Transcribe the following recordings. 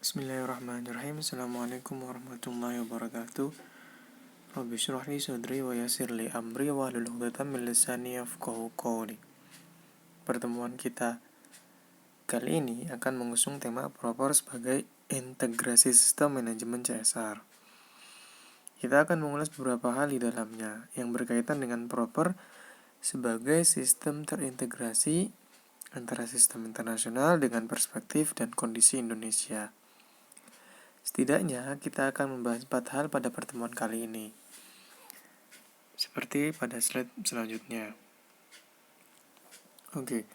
Bismillahirrahmanirrahim. Assalamualaikum warahmatullahi wabarakatuh. Rabbi shrah li sadri wa yassir li amri wahlul 'uqdatam min lisani yafqahu qawli. Pertemuan kita kali ini akan mengusung tema proper sebagai integrasi sistem manajemen CSR. Kita akan mengulas beberapa hal di dalamnya yang berkaitan dengan proper sebagai sistem terintegrasi antara sistem internasional dengan perspektif dan kondisi Indonesia. Setidaknya kita akan membahas 4 hal pada pertemuan kali ini. Seperti pada slide selanjutnya. Oke,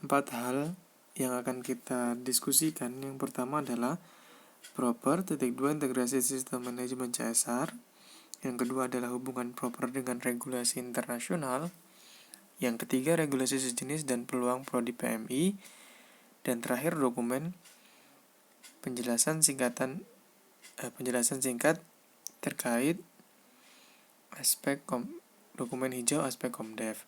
4 hal yang akan kita diskusikan. Yang pertama adalah proper, integrasi sistem manajemen CSR. Yang kedua adalah hubungan proper dengan regulasi internasional. Yang ketiga, regulasi sejenis dan peluang prodi PMI. Dan terakhir, dokumen penjelasan singkat terkait aspek dokumen hijau aspek Komdev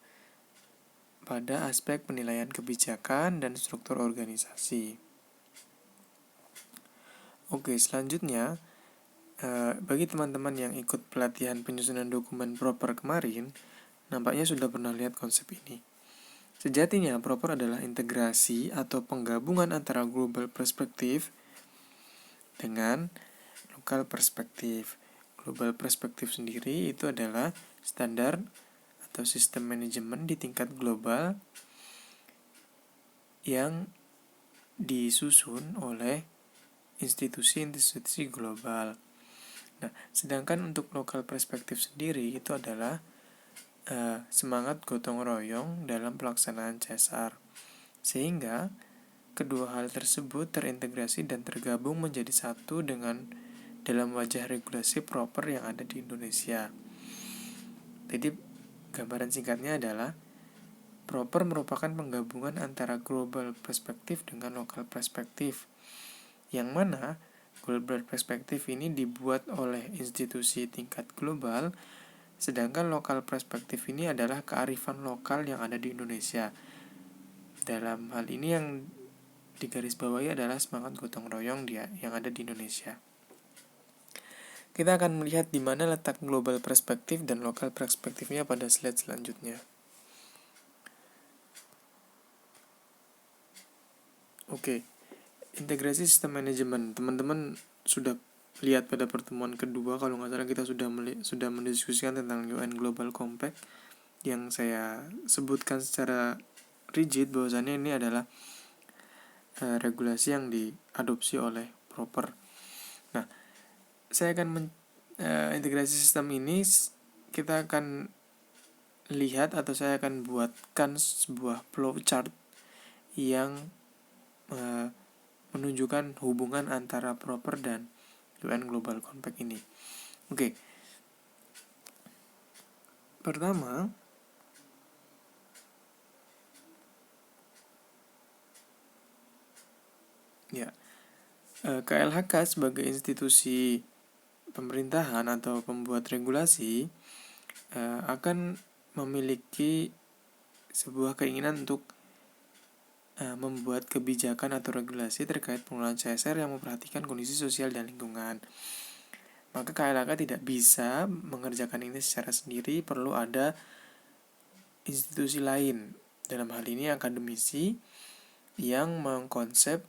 pada aspek penilaian kebijakan dan struktur organisasi. Oke, selanjutnya bagi teman-teman yang ikut pelatihan penyusunan dokumen proper kemarin, nampaknya sudah pernah lihat konsep ini. Sejatinya, proper adalah integrasi atau penggabungan antara global perspektif dengan lokal perspektif. Global perspektif sendiri itu adalah standar atau sistem manajemen di tingkat global yang disusun oleh institusi-institusi global. Nah, sedangkan untuk lokal perspektif sendiri itu adalah semangat gotong royong dalam pelaksanaan CSR. Sehingga kedua hal tersebut terintegrasi dan tergabung menjadi satu dalam wajah regulasi proper yang ada di Indonesia. Jadi gambaran singkatnya adalah proper merupakan penggabungan antara global perspektif dengan lokal perspektif, yang mana global perspektif ini dibuat oleh institusi tingkat global, sedangkan lokal perspektif ini adalah kearifan lokal yang ada di Indonesia. Dalam hal ini yang digarisbawahi adalah semangat gotong royong yang ada di Indonesia. Kita akan melihat di mana letak global perspektif dan lokal perspektifnya pada slide selanjutnya. Oke, integrasi sistem manajemen. Teman-teman sudah lihat pada pertemuan kedua, kalau nggak salah kita sudah mendiskusikan tentang UN Global Compact yang saya sebutkan secara rigid bahwasannya ini adalah regulasi yang diadopsi oleh proper. Nah, saya akan integrasi sistem ini, kita akan lihat atau saya akan buatkan sebuah flowchart yang menunjukkan hubungan antara proper dan UN Global Compact ini. Oke. Pertama, KLHK sebagai institusi pemerintahan atau pembuat regulasi akan memiliki sebuah keinginan untuk membuat kebijakan atau regulasi terkait pengelolaan CSR yang memperhatikan kondisi sosial dan lingkungan. Maka KLHK tidak bisa mengerjakan ini secara sendiri, perlu ada institusi lain, dalam hal ini akademisi, yang mengkonsep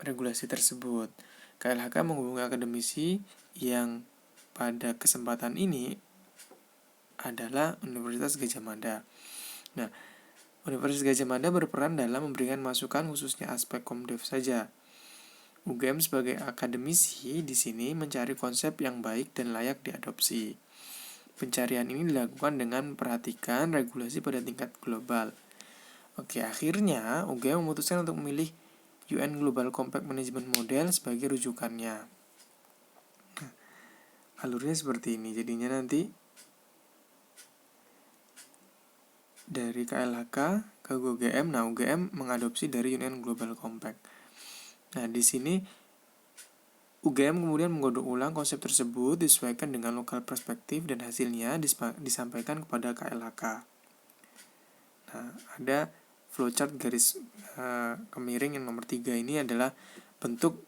regulasi tersebut. KLHK menghubungi akademisi yang pada kesempatan ini adalah Universitas Gadjah Mada. Nah, Universitas Gadjah Mada berperan dalam memberikan masukan khususnya aspek Komdev saja. UGM sebagai akademisi di sini mencari konsep yang baik dan layak diadopsi. Pencarian ini dilakukan dengan memperhatikan regulasi pada tingkat global. Oke, akhirnya UGM memutuskan untuk memilih UN Global Compact Management Model sebagai rujukannya. Nah, alurnya seperti ini. Jadinya nanti dari KLHK ke UGM, nah UGM mengadopsi dari UN Global Compact. Nah, di sini UGM kemudian menggodok ulang konsep tersebut disesuaikan dengan lokal perspektif dan hasilnya disampaikan kepada KLHK. Nah, ada flowchart garis kemiring yang nomor 3 ini adalah bentuk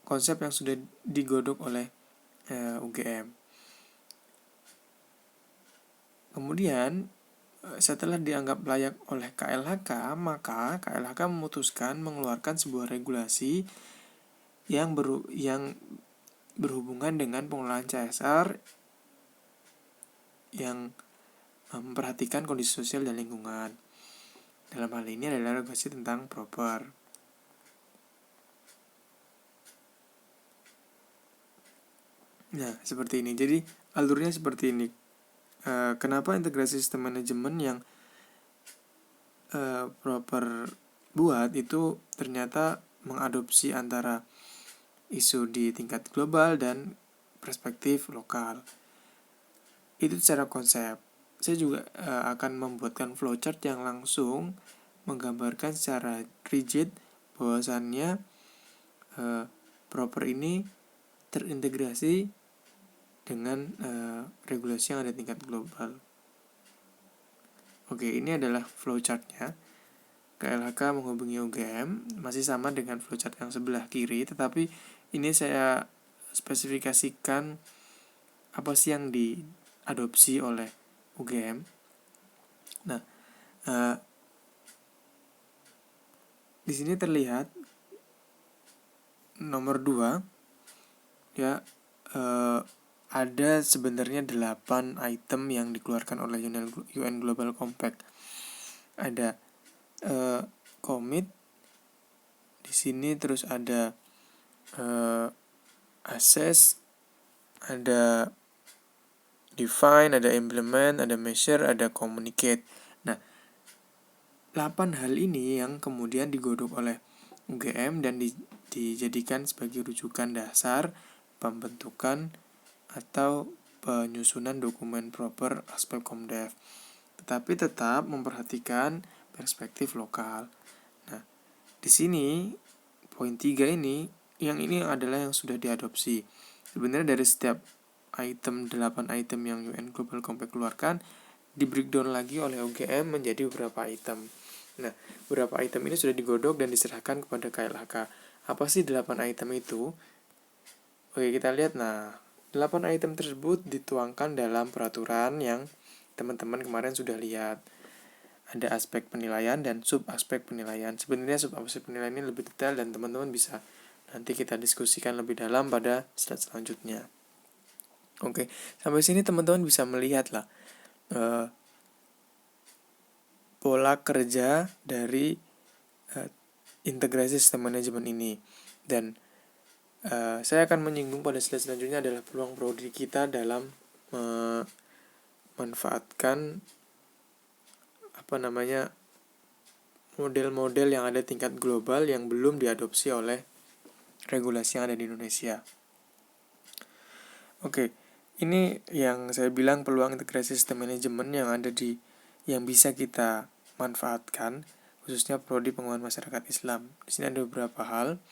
konsep yang sudah digodok oleh UGM. Kemudian setelah dianggap layak oleh KLHK, maka KLHK memutuskan mengeluarkan sebuah regulasi yang berhubungan dengan pengelolaan CSR yang memperhatikan kondisi sosial dan lingkungan. Dalam hal ini adalah regulasi tentang proper. Nah, seperti ini. Jadi alurnya seperti ini. Kenapa integrasi sistem manajemen yang proper buat itu ternyata mengadopsi antara isu di tingkat global dan perspektif lokal. Itu secara konsep. Saya juga akan membuatkan flowchart yang langsung menggambarkan secara rigid bahwasannya proper ini terintegrasi dengan regulasi yang ada tingkat global. Oke, ini adalah flowchartnya. KLHK menghubungi UGM, masih sama dengan flowchart yang sebelah kiri, tetapi ini saya spesifikasikan apa sih yang diadopsi oleh UGM. Nah, di sini terlihat nomor 2 ya, ada sebenarnya 8 item yang dikeluarkan oleh UN Global Compact. Ada commit di sini, terus ada assess, ada define, ada implement, ada measure, ada communicate. Nah, 8 hal ini yang kemudian digodok oleh UGM dan dijadikan sebagai rujukan dasar pembentukan atau penyusunan dokumen proper aspek Komdev, tetapi tetap memperhatikan perspektif lokal. Nah, di sini poin 3 ini, yang ini adalah yang sudah diadopsi. Sebenarnya dari setiap 8 item yang UN Global Compact keluarkan di breakdown lagi oleh UGM menjadi beberapa item. Nah, beberapa item ini sudah digodok dan diserahkan kepada KLHK. Apa sih 8 item itu? Oke, kita lihat. Nah, 8 item tersebut dituangkan dalam peraturan yang teman-teman kemarin sudah lihat. Ada aspek penilaian dan sub aspek penilaian. Sebenarnya sub aspek penilaian ini lebih detail dan teman-teman bisa nanti kita diskusikan lebih dalam pada slide selanjutnya. Oke, sampai sini teman-teman bisa melihat lah pola kerja dari integrasi sistem manajemen ini. Dan saya akan menyinggung pada slide selanjutnya adalah peluang prodi kita dalam memanfaatkan model-model yang ada tingkat global yang belum diadopsi oleh regulasi yang ada di Indonesia. Oke, ini yang saya bilang peluang integrasi sistem manajemen yang bisa kita manfaatkan, khususnya prodi pengembangan masyarakat Islam. Di sini ada beberapa hal.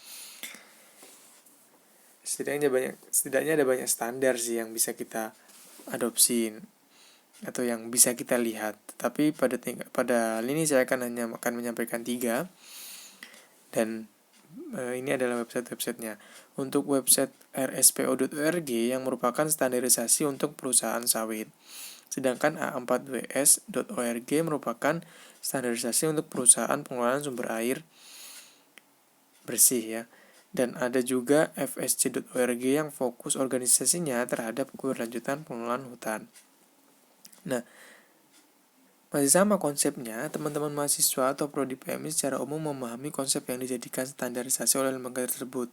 Setidaknya ada banyak standar sih yang bisa kita adopsi atau yang bisa kita lihat. Tapi pada hal ini saya akan menyampaikan 3, dan ini adalah website-websitenya. Untuk website rspo.org yang merupakan standarisasi untuk perusahaan sawit. Sedangkan a4ws.org merupakan standarisasi untuk perusahaan pengelolaan sumber air bersih ya. Dan ada juga fsc.org yang fokus organisasinya terhadap keberlanjutan pengelolaan hutan. Nah, masih sama konsepnya, teman-teman mahasiswa atau prodi PMI secara umum memahami konsep yang dijadikan standarisasi oleh lembaga tersebut.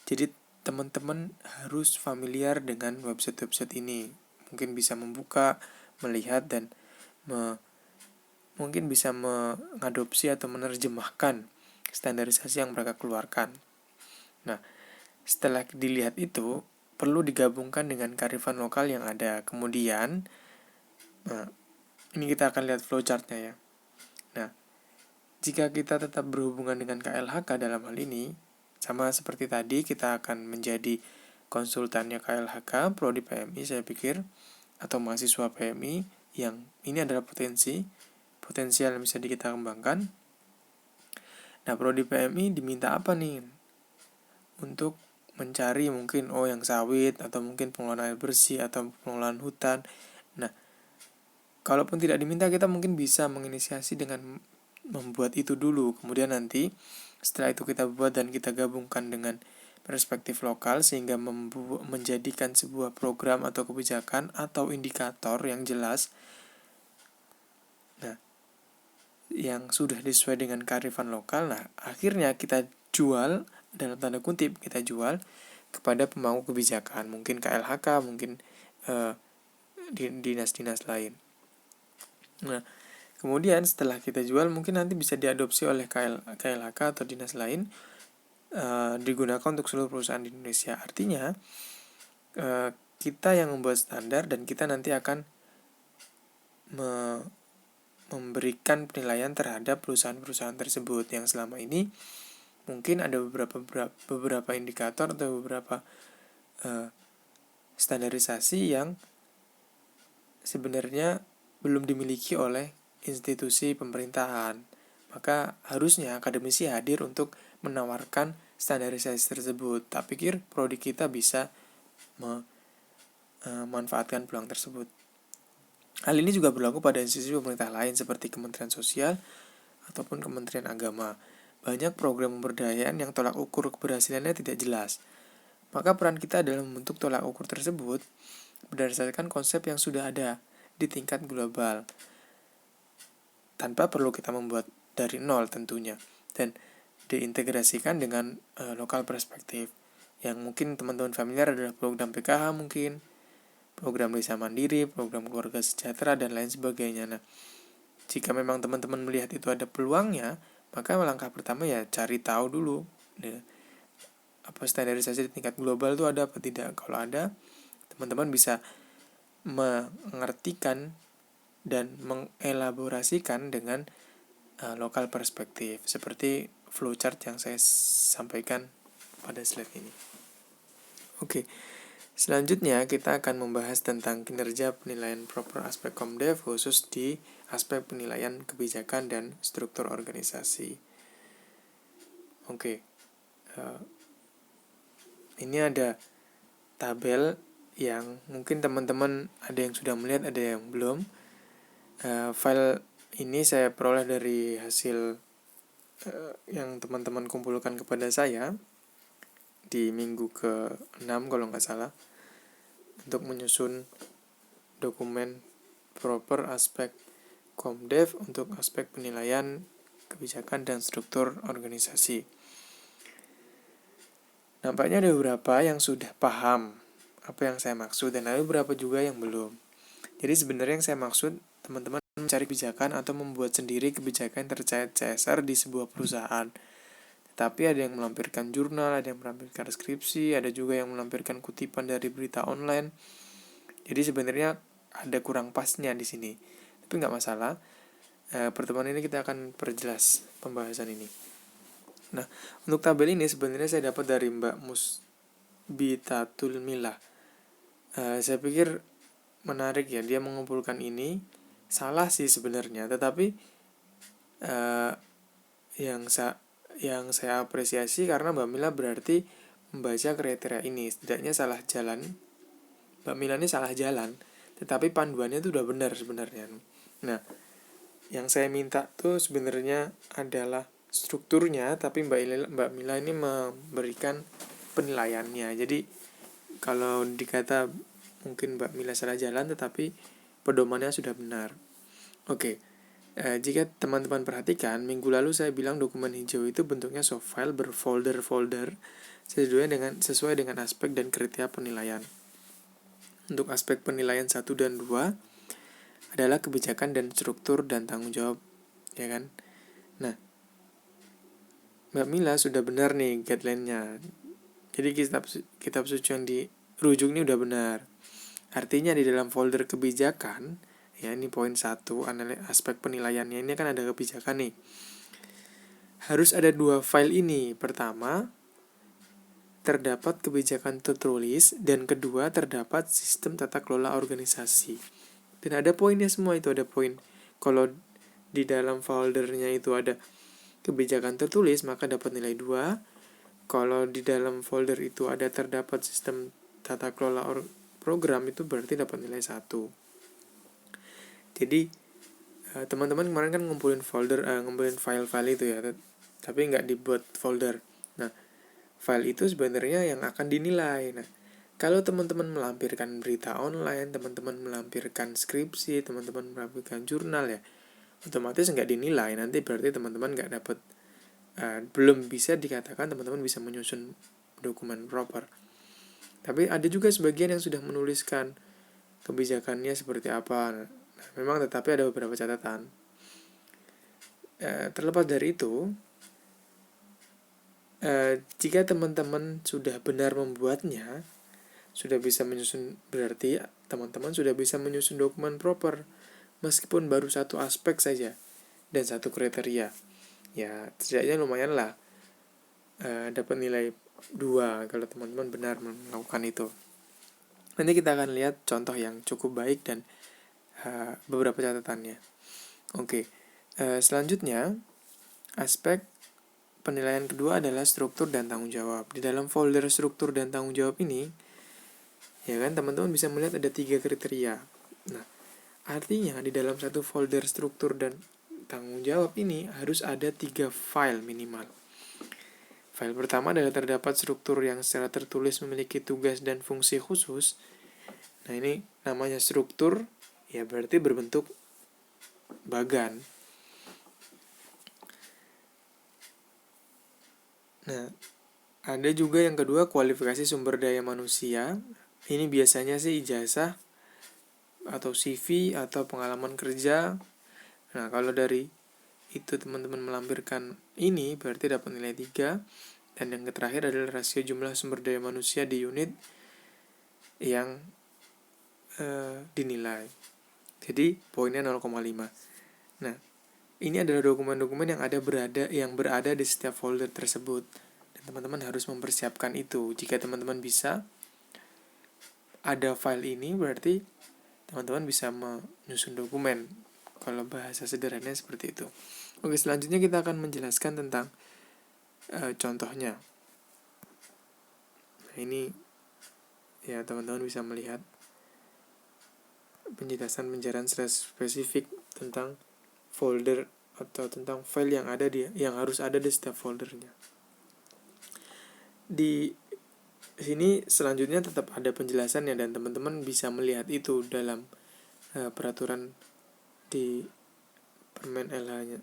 Jadi teman-teman harus familiar dengan website-website ini. Mungkin bisa membuka, melihat, dan mungkin bisa mengadopsi atau menerjemahkan standarisasi yang mereka keluarkan. Nah, setelah dilihat itu, perlu digabungkan dengan kearifan lokal yang ada. Kemudian, ini kita akan lihat flowchartnya ya. Nah, jika kita tetap berhubungan dengan KLHK dalam hal ini, sama seperti tadi, kita akan menjadi konsultannya KLHK, prodi PMI saya pikir, atau mahasiswa PMI, yang ini adalah potensial yang bisa kita kembangkan. Nah, prodi PMI diminta apa nih? Untuk mencari mungkin yang sawit, atau mungkin pengelolaan air bersih, atau pengelolaan hutan. Nah, kalaupun tidak diminta, kita mungkin bisa menginisiasi dengan membuat itu dulu. Kemudian nanti setelah itu kita buat dan kita gabungkan dengan perspektif lokal, sehingga menjadikan sebuah program atau kebijakan atau indikator yang jelas, nah, yang sudah sesuai dengan kearifan lokal. Nah, akhirnya kita jual, dalam tanda kutip kita jual kepada pemangku kebijakan, mungkin KLHK, mungkin dinas-dinas lain. Nah, kemudian setelah kita jual, mungkin nanti bisa diadopsi oleh KLHK atau dinas lain, digunakan untuk seluruh perusahaan di Indonesia. Artinya kita yang membuat standar, dan kita nanti akan memberikan penilaian terhadap perusahaan-perusahaan tersebut yang selama ini mungkin ada beberapa indikator atau beberapa standarisasi yang sebenarnya belum dimiliki oleh institusi pemerintahan. Maka harusnya akademisi hadir untuk menawarkan standarisasi tersebut. Tak pikir prodi kita bisa memanfaatkan peluang tersebut. Hal ini juga berlaku pada institusi pemerintah lain seperti Kementerian Sosial ataupun Kementerian Agama. Banyak program pemberdayaan yang tolak ukur keberhasilannya tidak jelas. Maka peran kita adalah membentuk tolak ukur tersebut berdasarkan konsep yang sudah ada di tingkat global, tanpa perlu kita membuat dari nol tentunya, dan diintegrasikan dengan lokal perspektif. Yang mungkin teman-teman familiar adalah program PKH, mungkin program desa mandiri, program keluarga sejahtera, dan lain sebagainya. Nah, jika memang teman-teman melihat itu ada peluangnya, maka langkah pertama ya cari tahu dulu, apa standarisasi di tingkat global itu ada apa tidak. Kalau ada, teman-teman bisa mengartikan dan mengelaborasikan dengan lokal perspektif, seperti flowchart yang saya sampaikan pada slide ini. Oke, selanjutnya kita akan membahas tentang kinerja penilaian proper aspek Komdev, khusus di aspek penilaian kebijakan dan struktur organisasi. Oke, ini ada tabel yang mungkin teman-teman ada yang sudah melihat, ada yang belum. File ini saya peroleh dari hasil yang teman-teman kumpulkan kepada saya di minggu ke-6 kalau nggak salah, untuk menyusun dokumen proper aspek Komdev untuk aspek penilaian kebijakan dan struktur organisasi. Nampaknya ada beberapa yang sudah paham apa yang saya maksud, dan ada beberapa juga yang belum. Jadi sebenarnya yang saya maksud, teman-teman mencari kebijakan atau membuat sendiri kebijakan terkait CSR di sebuah perusahaan. Tapi ada yang melampirkan jurnal, ada yang melampirkan skripsi, ada juga yang melampirkan kutipan dari berita online. Jadi sebenarnya ada kurang pasnya di sini. Tapi nggak masalah. Pertemuan ini kita akan perjelas pembahasan ini. Nah, untuk tabel ini sebenarnya saya dapat dari Mbak Musbitatul Milah. Saya pikir menarik ya, dia mengumpulkan ini. Salah sih sebenarnya, tetapi yang saya apresiasi karena Mbak Mila berarti membaca kriteria ini. Setidaknya salah jalan, Mbak Mila ini salah jalan, tetapi panduannya itu udah benar sebenarnya. Nah, yang saya minta tuh sebenarnya adalah strukturnya, tapi Mbak Mila ini memberikan penilaiannya. Jadi kalau dikata mungkin Mbak Mila salah jalan, tetapi pedomannya sudah benar. Oke. Jika teman-teman perhatikan, minggu lalu saya bilang dokumen hijau itu bentuknya soft file berfolder-folder sesuai dengan aspek dan kriteria penilaian. Untuk aspek penilaian 1 dan 2 adalah kebijakan dan struktur dan tanggung jawab, ya kan? Nah, Mbak Mila sudah benar nih guideline-nya. Jadi kitab suci yang dirujuk ini udah benar. Artinya di dalam folder kebijakan, ya ini poin 1, aspek penilaiannya ini kan ada kebijakan nih. Harus ada 2 file ini. Pertama, terdapat kebijakan tertulis, dan kedua, terdapat sistem tata kelola organisasi. Dan ada poinnya semua, itu ada poin. Kalau di dalam foldernya itu ada kebijakan tertulis, maka dapat nilai 2. Kalau di dalam folder itu ada terdapat sistem tata kelola program, itu berarti dapat nilai 1. Jadi teman-teman kemarin kan ngumpulin file-file itu ya, tapi nggak dibuat folder. Nah, file itu sebenarnya yang akan dinilai. Nah, kalau teman-teman melampirkan berita online, teman-teman melampirkan skripsi, teman-teman melampirkan jurnal ya, otomatis nggak dinilai. Nanti berarti teman-teman nggak dapat, belum bisa dikatakan teman-teman bisa menyusun dokumen proper. Tapi ada juga sebagian yang sudah menuliskan kebijakannya seperti apa. Nah, memang tetapi ada beberapa catatan. Terlepas dari itu, jika teman-teman sudah benar membuatnya, sudah bisa menyusun, berarti teman-teman sudah bisa menyusun dokumen proper, meskipun baru satu aspek saja dan satu kriteria. Ya, setidaknya lumayan lah, dapat nilai 2 kalau teman-teman benar melakukan itu. Nanti kita akan lihat contoh yang cukup baik dan beberapa catatannya. Oke, selanjutnya aspek penilaian kedua adalah struktur dan tanggung jawab. Di dalam folder struktur dan tanggung jawab ini, ya kan, teman-teman bisa melihat ada 3 kriteria. Nah, artinya di dalam satu folder struktur dan tanggung jawab ini harus ada 3 file minimal. File pertama adalah terdapat struktur yang secara tertulis memiliki tugas dan fungsi khusus. Nah, ini namanya struktur, ya berarti berbentuk bagan. Nah, ada juga yang kedua, kualifikasi sumber daya manusia. Ini biasanya sih ijazah atau CV atau pengalaman kerja. Nah, kalau dari itu teman-teman melampirkan ini, berarti dapat nilai 3. Dan yang terakhir adalah rasio jumlah sumber daya manusia di unit yang dinilai. Jadi poinnya 0,5. Nah, ini adalah dokumen-dokumen yang berada di setiap folder tersebut. Dan teman-teman harus mempersiapkan itu. Jika teman-teman bisa ada file ini, berarti teman-teman bisa menyusun dokumen. Kalau bahasa sederhananya seperti itu. Oke, selanjutnya kita akan menjelaskan tentang contohnya. Nah, ini ya teman-teman bisa melihat penjelasan secara spesifik tentang folder atau tentang file yang harus ada di setiap foldernya. Di sini selanjutnya tetap ada penjelasannya dan teman-teman bisa melihat itu dalam peraturan di Permen LH-nya.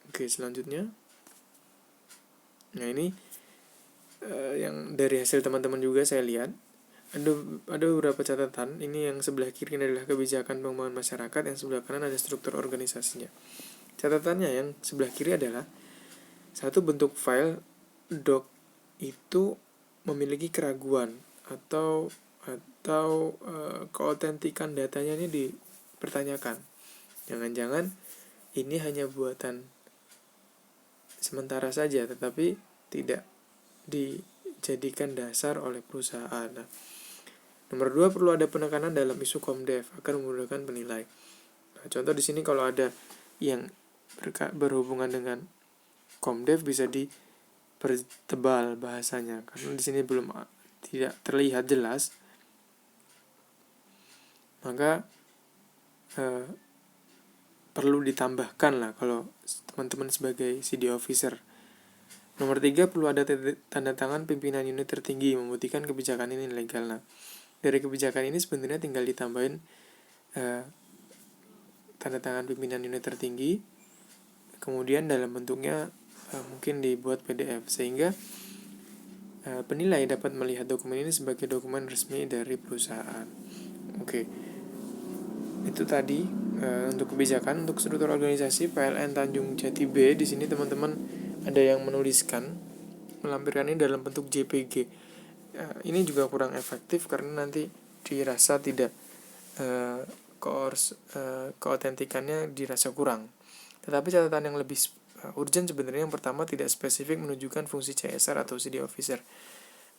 Oke, selanjutnya. Nah, ini yang dari hasil teman-teman juga saya lihat ada beberapa catatan. Ini yang sebelah kiri adalah kebijakan pengembangan masyarakat, yang sebelah kanan ada struktur organisasinya. Catatannya yang sebelah kiri adalah satu bentuk file doc itu memiliki keraguan atau keautentikan datanya ini dipertanyakan. Jangan-jangan ini hanya buatan sementara saja, tetapi tidak dijadikan dasar oleh perusahaan. Nah, nomor 2, perlu ada penekanan dalam isu Komdev agar memudahkan penilai. Nah, contoh di sini kalau ada yang berhubungan dengan Komdev bisa dipertebal bahasanya, karena di sini tidak terlihat jelas. Maka perlu ditambahkan lah kalau teman-teman sebagai CD officer. Nomor 3, perlu ada tanda tangan pimpinan unit tertinggi membuktikan kebijakan ini legal. Nah, dari kebijakan ini sebenarnya tinggal ditambahin tanda tangan pimpinan unit tertinggi, kemudian dalam bentuknya mungkin dibuat PDF, sehingga penilai dapat melihat dokumen ini sebagai dokumen resmi dari perusahaan. Oke, itu tadi untuk kebijakan. Untuk struktur organisasi PLN Tanjung Jati B, di sini teman-teman ada yang melampirkan ini dalam bentuk JPG. Ini juga kurang efektif karena nanti dirasa tidak keautentikannya dirasa kurang. Tetapi catatan yang lebih urgent sebenarnya yang pertama, tidak spesifik menunjukkan fungsi CSR atau CD officer.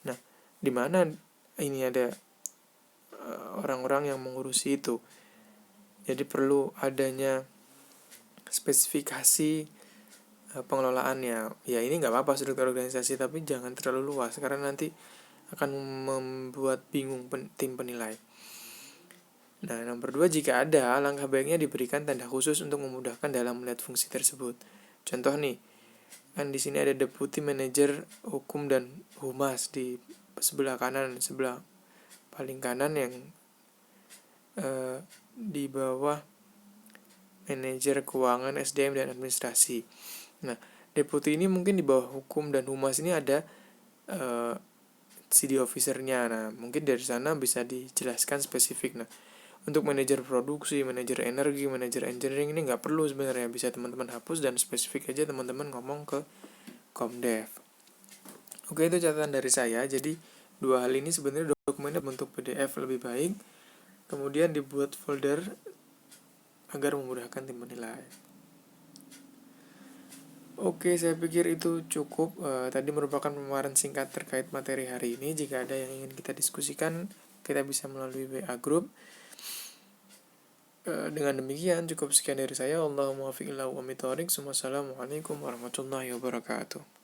Nah, di mana ini ada orang-orang yang mengurusi itu. Jadi perlu adanya spesifikasi pengelolaannya. Ya ini nggak apa-apa struktur organisasi, tapi jangan terlalu luas karena nanti akan membuat bingung tim penilai. Nah, nomor 2, jika ada, langkah baiknya diberikan tanda khusus untuk memudahkan dalam melihat fungsi tersebut. Contoh nih, kan di sini ada deputy manager hukum dan humas di sebelah kanan, sebelah paling kanan yang di bawah manajer keuangan, SDM dan administrasi. Nah, deputy ini mungkin di bawah hukum dan humas ini ada CD officer-nya. Nah, mungkin dari sana bisa dijelaskan spesifik. Nah, untuk manajer produksi, manajer energi, manajer engineering ini nggak perlu sebenarnya, bisa teman-teman hapus dan spesifik aja teman-teman ngomong ke Komdev. Oke, itu catatan dari saya. Jadi dua hal ini sebenarnya dokumennya bentuk PDF lebih baik, kemudian dibuat folder agar memudahkan tim menilai. Oke, saya pikir itu cukup. Tadi merupakan pemaparan singkat terkait materi hari ini. Jika ada yang ingin kita diskusikan, kita bisa melalui WA Group. Dengan demikian cukup sekian dari saya. Allahumma waffiq ila wa mithorik. Wassalamualaikum warahmatullahi wabarakatuh.